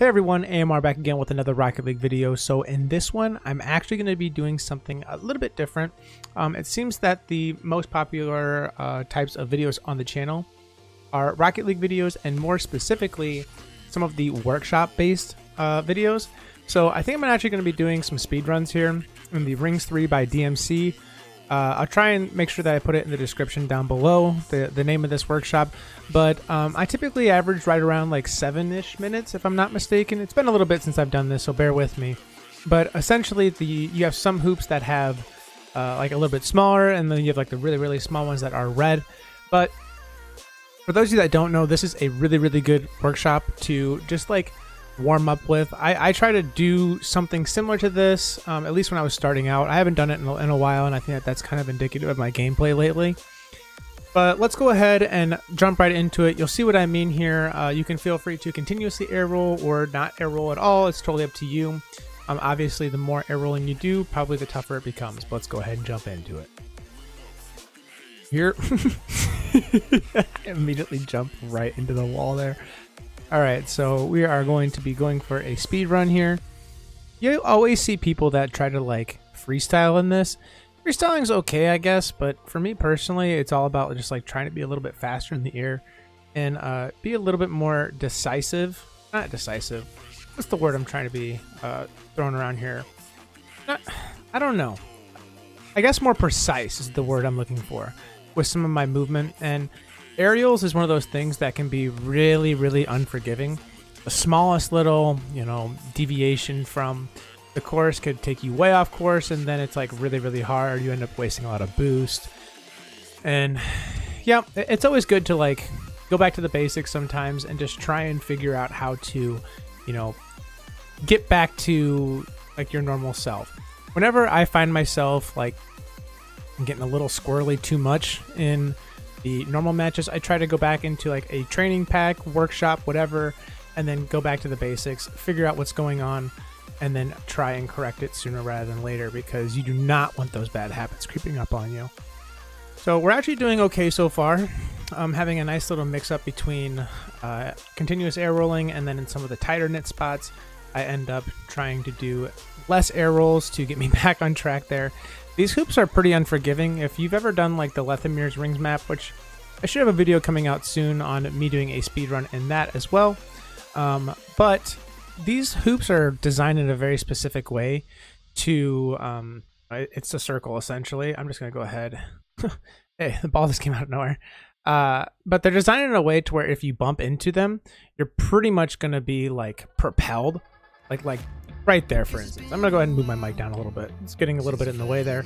Hey everyone, AMR back again with another Rocket League video. So in this one, I'm actually going to be doing something a little bit different. It seems that the most popular types of videos on the channel are Rocket League videos, and more specifically, some of the workshop-based videos. So I think I'm actually going to be doing some speed runs here in the Rings 3 by DMC. I'll try and make sure that I put it in the description down below, the name of this workshop. But I typically average right around like 7-ish minutes, if I'm not mistaken. It's been a little bit since I've done this, so bear with me. But essentially, you have some hoops that have like a little bit smaller, and then you have like the really, really small ones that are red. But for those of you that don't know, this is a really, really good workshop to just like warm up with. I try to do something similar to this, at least when I was starting out. I haven't done it in a while, and I think that's kind of indicative of my gameplay lately. But let's go ahead and jump right into it. You'll see what I mean here. You can feel free to continuously air roll or not air roll at all. It's totally up to you. Obviously, the more air rolling you do, probably the tougher it becomes. But let's go ahead and jump into it. Here, I immediately jump right into the wall there. Alright, so we are going to be going for a speed run here. You always see people that try to like freestyle in this. Freestyling's okay, I guess, but for me personally, it's all about just like trying to be a little bit faster in the air and be a little bit more decisive. Not decisive. What's the word I'm trying to be throwing around here? I don't know. I guess more precise is the word I'm looking for with some of my movement. And aerials is one of those things that can be really, really unforgiving. The smallest little, deviation from the course could take you way off course, and then it's like really, really hard. You end up wasting a lot of boost. And yeah, it's always good to like go back to the basics sometimes and just try and figure out how to, get back to like your normal self. Whenever I find myself like getting a little squirrely too much in the normal matches, I try to go back into like a training pack, workshop, whatever, and then go back to the basics, figure out what's going on, and then try and correct it sooner rather than later, because you do not want those bad habits creeping up on you. So we're actually doing okay so far. I'm having a nice little mix up between continuous air rolling, and then in some of the tighter knit spots, I end up trying to do less air rolls to get me back on track there. These hoops are pretty unforgiving. If you've ever done like the DMC Rings map, which I should have a video coming out soon on me doing a speedrun in that as well. But these hoops are designed in a very specific way to, it's a circle essentially. I'm just going to go ahead. Hey, the ball just came out of nowhere. But they're designed in a way to where if you bump into them, you're pretty much going to be like propelled, like right there, for instance. I'm gonna go ahead and move my mic down a little bit. It's getting a little bit in the way there.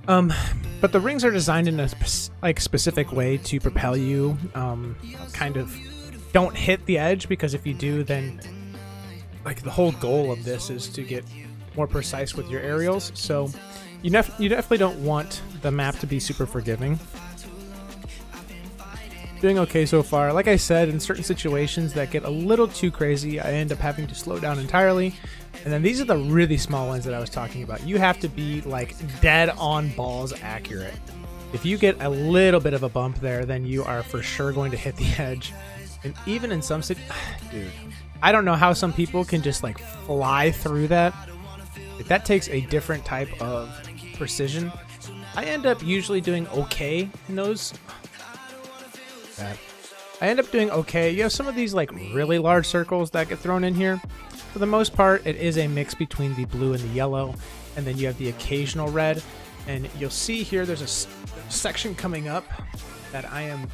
But the rings are designed in a specific way to propel you. Kind of don't hit the edge, because if you do, then like the whole goal of this is to get more precise with your aerials. So you definitely don't want the map to be super forgiving. Doing okay so far. Like I said, in certain situations that get a little too crazy, I end up having to slow down entirely. And then these are the really small ones that I was talking about. You have to be like dead on balls accurate. If you get a little bit of a bump there, then you are for sure going to hit the edge. And even in some dude, I don't know how some people can just like fly through that. Like, that takes a different type of precision. I end up usually doing okay in those. I end up doing okay. You have some of these like really large circles that get thrown in here. For the most part, it is a mix between the blue and the yellow, and then you have the occasional red. And you'll see here there's a section coming up that I am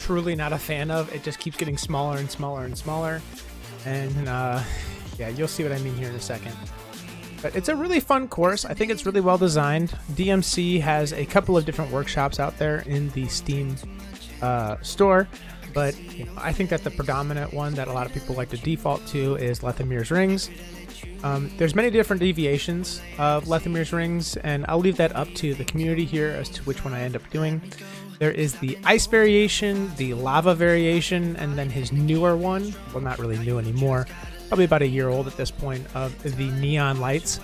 truly not a fan of. It just keeps getting smaller and smaller and smaller. And yeah, you'll see what I mean here in a second. But it's a really fun course. I think it's really well designed. DMC has a couple of different workshops out there in the Steam store, but I think that the predominant one that a lot of people like to default to is DMC Rings. There's many different deviations of DMC Rings, and I'll leave that up to the community here as to which one I end up doing. There is the ice variation, the lava variation, and then his newer one, well, not really new anymore, probably about a year old at this point, of the neon lights.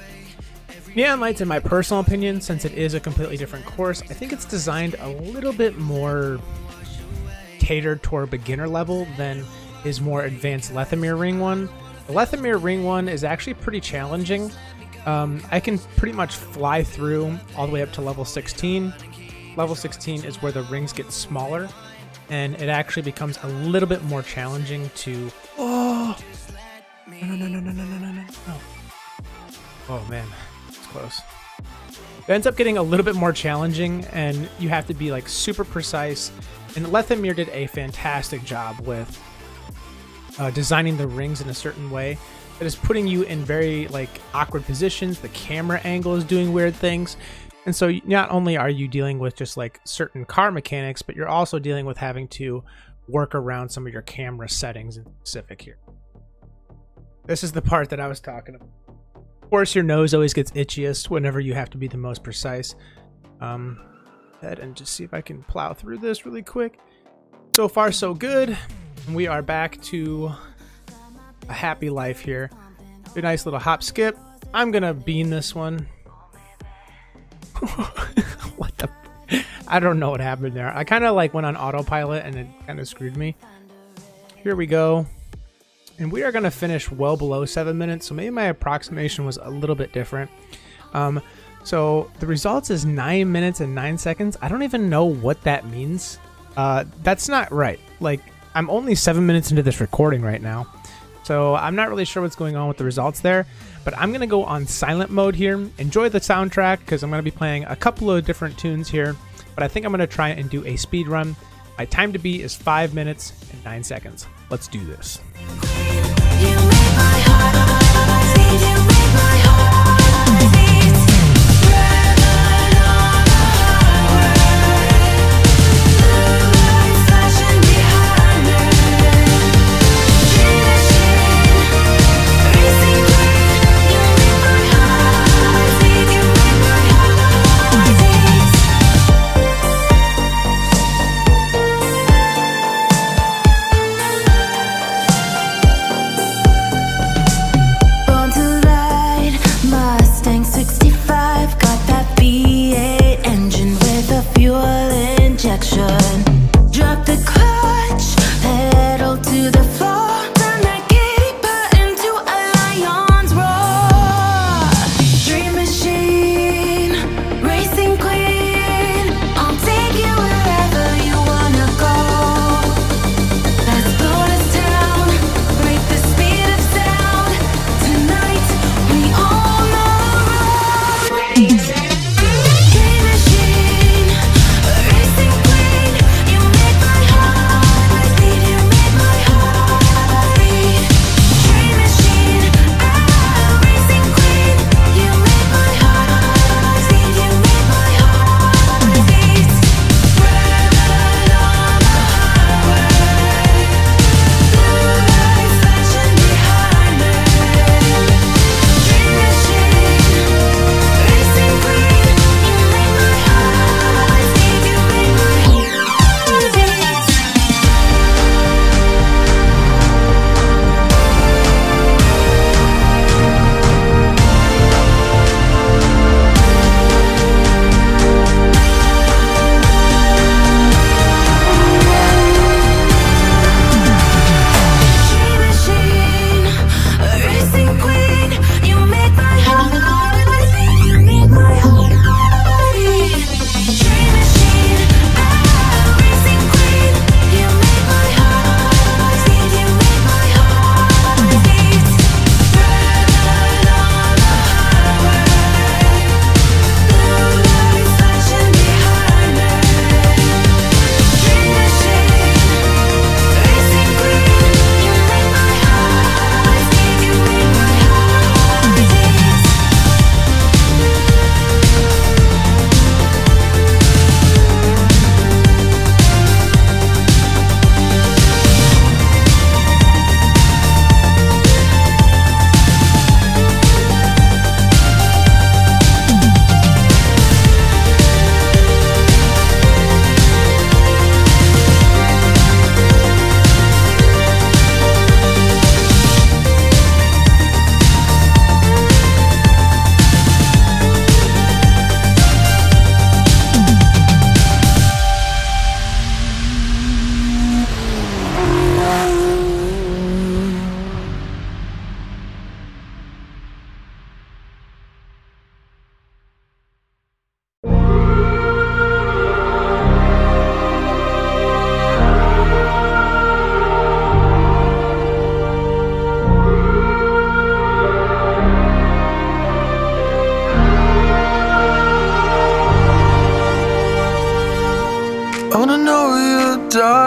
Neon lights, in my personal opinion, since it is a completely different course, I think it's designed a little bit more catered toward beginner level than his more advanced DMC Ring one. The Lethamyr ring one is actually pretty challenging. I can pretty much fly through all the way up to level 16. Level 16 is where the rings get smaller, and it actually becomes a little bit more challenging to... Oh! No. Oh man, it's close. It ends up getting a little bit more challenging, and you have to be like super precise. And Lethamyr did a fantastic job with designing the rings in a certain way that is putting you in very like awkward positions. The camera angle is doing weird things. And so not only are you dealing with just like certain car mechanics, but you're also dealing with having to work around some of your camera settings in specific here. This is the part that I was talking about. Of course, your nose always gets itchiest whenever you have to be the most precise. Head and just see if I can plow through this really quick. So far, so good. We are back to a happy life here. A nice little hop skip. I'm gonna bean this one. What the? I don't know what happened there. I kind of like went on autopilot and it kind of screwed me. Here we go. And we are going to finish well below 7 minutes. So maybe my approximation was a little bit different. So the results is 9 minutes and 9 seconds. I don't even know what that means. That's not right. Like, I'm only 7 minutes into this recording right now. So I'm not really sure what's going on with the results there, but I'm going to go on silent mode here. Enjoy the soundtrack because I'm going to be playing a couple of different tunes here, but I think I'm going to try and do a speed run. My time to beat is 5 minutes and 9 seconds. Let's do this.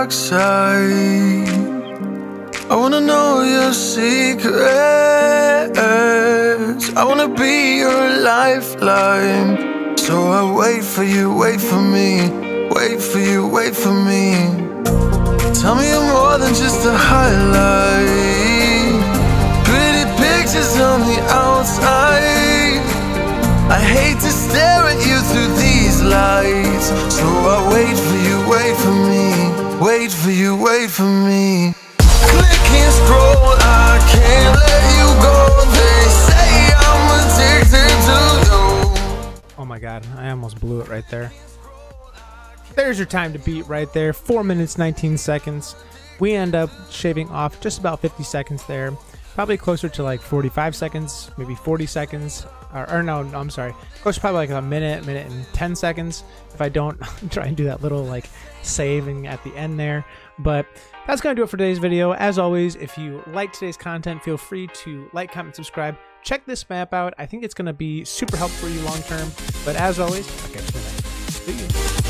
dark side. I wanna know your secrets. I wanna be your lifeline. So I wait for you, wait for me. Wait for you, wait for me. Tell me you're more than just a highlight. Pretty pictures on the outside. I hate to stare at you through these lights. So I wait for you, wait for me. Wait for you, wait for me. Click and scroll, I can't let you go. They say I'm addicted to you. Oh my god, I almost blew it right there. There's your time to beat right there. 4 minutes 19 seconds. We end up shaving off just about 50 seconds there. Probably closer to like 45 seconds, maybe 40 seconds. Or no, I'm sorry. Close to probably like a minute and 10 seconds if I don't try and do that little like saving at the end there. But that's going to do it for today's video. As always, if you like today's content, feel free to like, comment, subscribe. Check this map out. I think it's going to be super helpful for you long term. But as always, I'll catch you next. See you.